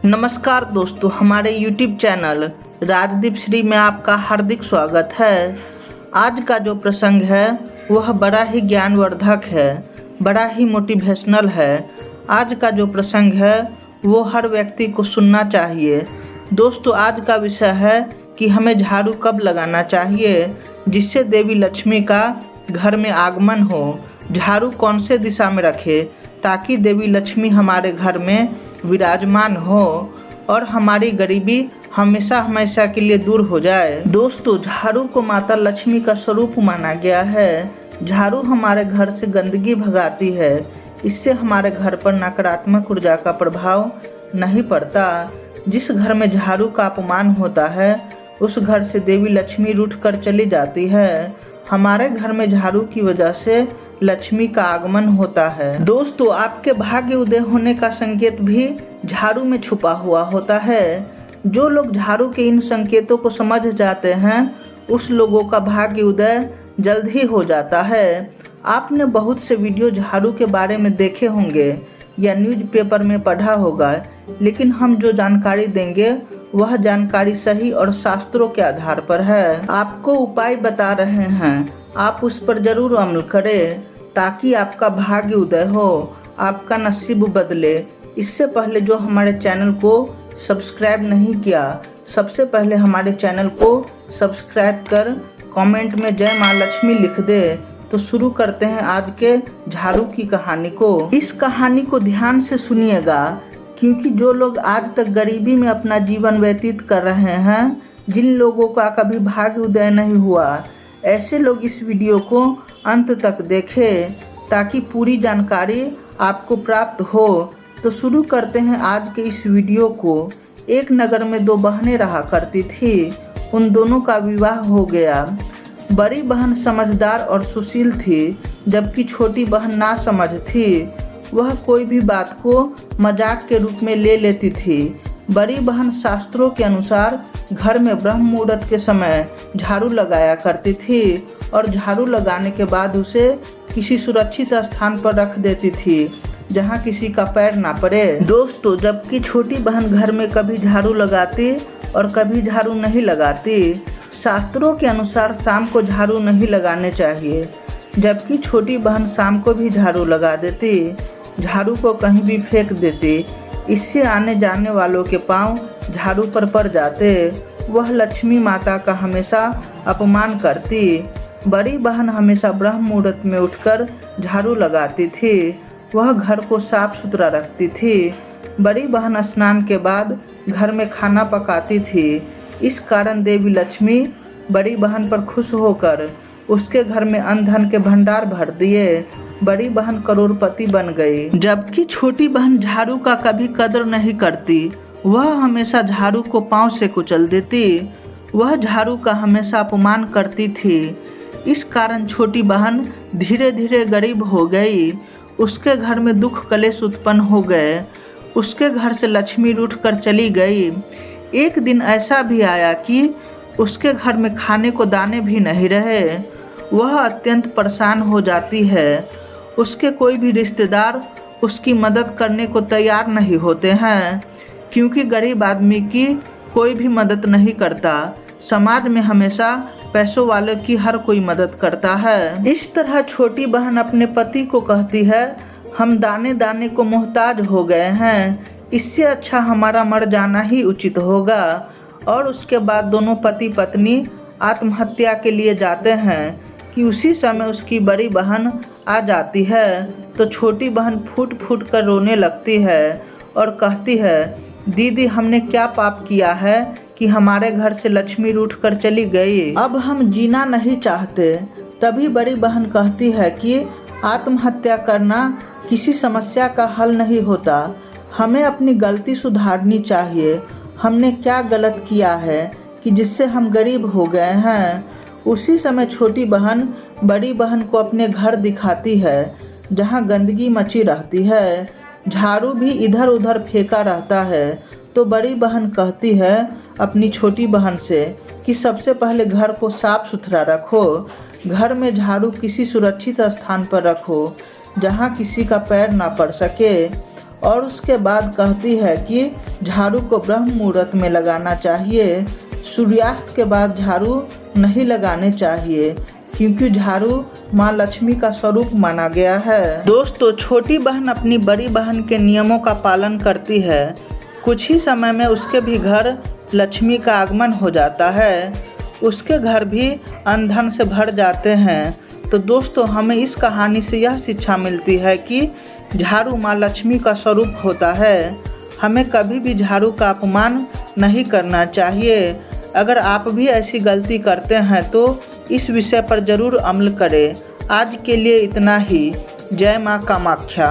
नमस्कार दोस्तों, हमारे YouTube चैनल राजदीप श्री में आपका हार्दिक स्वागत है। आज का जो प्रसंग है वह बड़ा ही ज्ञानवर्धक है, बड़ा ही मोटिवेशनल है। आज का जो प्रसंग है वो हर व्यक्ति को सुनना चाहिए। दोस्तों, आज का विषय है कि हमें झाड़ू कब लगाना चाहिए जिससे देवी लक्ष्मी का घर में आगमन हो। झाड़ू कौन से दिशा में रखें ताकि देवी लक्ष्मी हमारे घर में विराजमान हो और हमारी गरीबी हमेशा हमेशा के लिए दूर हो जाए। दोस्तों, झाड़ू को माता लक्ष्मी का स्वरूप माना गया है। झाड़ू हमारे घर से गंदगी भगाती है, इससे हमारे घर पर नकारात्मक ऊर्जा का प्रभाव नहीं पड़ता। जिस घर में झाड़ू का अपमान होता है उस घर से देवी लक्ष्मी रूठ कर चली जाती है। हमारे घर में झाड़ू की वजह से लक्ष्मी का आगमन होता है। दोस्तों, आपके भाग्य उदय होने का संकेत भी झाड़ू में छुपा हुआ होता है। जो लोग झाड़ू के इन संकेतों को समझ जाते हैं उस लोगों का भाग्य उदय जल्द ही हो जाता है। आपने बहुत से वीडियो झाड़ू के बारे में देखे होंगे या न्यूज़पेपर में पढ़ा होगा, लेकिन हम जो जानकारी देंगे वह जानकारी सही और शास्त्रों के आधार पर है। आपको उपाय बता रहे हैं, आप उस पर जरूर अमल करें ताकि आपका भाग्य उदय हो, आपका नसीब बदले। इससे पहले जो हमारे चैनल को सब्सक्राइब नहीं किया, सबसे पहले हमारे चैनल को सब्सक्राइब कर कमेंट में जय माँ लक्ष्मी लिख दे। तो शुरू करते हैं आज के झाड़ू की कहानी को। इस कहानी को ध्यान से सुनिएगा, क्योंकि जो लोग आज तक गरीबी में अपना जीवन व्यतीत कर रहे हैं, जिन लोगों का कभी भाग्य उदय नहीं हुआ, ऐसे लोग इस वीडियो को अंत तक देखें ताकि पूरी जानकारी आपको प्राप्त हो। तो शुरू करते हैं आज के इस वीडियो को। एक नगर में दो बहनें रहा करती थी। उन दोनों का विवाह हो गया। बड़ी बहन समझदार और सुशील थी, जबकि छोटी बहन नासमझ थी। वह कोई भी बात को मजाक के रूप में ले लेती थी। बड़ी बहन शास्त्रों के अनुसार घर में ब्रह्म मुहूर्त के समय झाड़ू लगाया करती थी और झाड़ू लगाने के बाद उसे किसी सुरक्षित स्थान पर रख देती थी जहां किसी का पैर ना पड़े। दोस्तों, जबकि छोटी बहन घर में कभी झाड़ू लगाती और कभी झाड़ू नहीं लगाती। शास्त्रों के अनुसार शाम को झाड़ू नहीं लगाने चाहिए, जबकि छोटी बहन शाम को भी झाड़ू लगा देती, झाड़ू को कहीं भी फेंक देती। इससे आने जाने वालों के पांव झाड़ू पर पड़ जाते। वह लक्ष्मी माता का हमेशा अपमान करती। बड़ी बहन हमेशा ब्रह्म मुहूर्त में उठकर झाड़ू लगाती थी। वह घर को साफ सुथरा रखती थी। बड़ी बहन स्नान के बाद घर में खाना पकाती थी। इस कारण देवी लक्ष्मी बड़ी बहन पर खुश होकर उसके घर में अन्न धन के भंडार भर दिए। बड़ी बहन करोड़पति बन गई, जबकि छोटी बहन झाड़ू का कभी कदर नहीं करती। वह हमेशा झाड़ू को पांव से कुचल देती। वह झाड़ू का हमेशा अपमान करती थी। इस कारण छोटी बहन धीरे धीरे गरीब हो गई। उसके घर में दुख कलेश उत्पन्न हो गए। उसके घर से लक्ष्मी रूठ कर चली गई। एक दिन ऐसा भी आया कि उसके घर में खाने को दाने भी नहीं रहे। वह अत्यंत परेशान हो जाती है। उसके कोई भी रिश्तेदार उसकी मदद करने को तैयार नहीं होते हैं, क्योंकि गरीब आदमी की कोई भी मदद नहीं करता। समाज में हमेशा पैसों वालों की हर कोई मदद करता है। इस तरह छोटी बहन अपने पति को कहती है, हम दाने दाने को मोहताज हो गए हैं, इससे अच्छा हमारा मर जाना ही उचित होगा। और उसके बाद दोनों पति पत्नी आत्महत्या के लिए जाते हैं कि उसी समय उसकी बड़ी बहन आ जाती है। तो छोटी बहन फूट फूट कर रोने लगती है और कहती है, दीदी हमने क्या पाप किया है कि हमारे घर से लक्ष्मी रूठ कर चली गई, अब हम जीना नहीं चाहते। तभी बड़ी बहन कहती है कि आत्महत्या करना किसी समस्या का हल नहीं होता, हमें अपनी गलती सुधारनी चाहिए। हमने क्या गलत किया है कि जिससे हम गरीब हो गए हैं। उसी समय छोटी बहन बड़ी बहन को अपने घर दिखाती है जहां गंदगी मची रहती है। झाड़ू भी इधर उधर फेंका रहता है। तो बड़ी बहन कहती है अपनी छोटी बहन से कि सबसे पहले घर को साफ सुथरा रखो। घर में झाड़ू किसी सुरक्षित स्थान पर रखो जहां किसी का पैर ना पड़ सके। और उसके बाद कहती है कि झाड़ू को ब्रह्म मुहूर्त में लगाना चाहिए। सूर्यास्त के बाद झाड़ू नहीं लगाने चाहिए, क्योंकि झाड़ू माँ लक्ष्मी का स्वरूप माना गया है। दोस्तों, छोटी बहन अपनी बड़ी बहन के नियमों का पालन करती है। कुछ ही समय में उसके भी घर लक्ष्मी का आगमन हो जाता है, उसके घर भी अन्न धन से भर जाते हैं। तो दोस्तों, हमें इस कहानी से यह शिक्षा मिलती है कि झाड़ू माँ लक्ष्मी का स्वरूप होता है। हमें कभी भी झाड़ू का अपमान नहीं करना चाहिए। अगर आप भी ऐसी गलती करते हैं तो इस विषय पर ज़रूर अमल करें। आज के लिए इतना ही। जय माँ कामाख्या।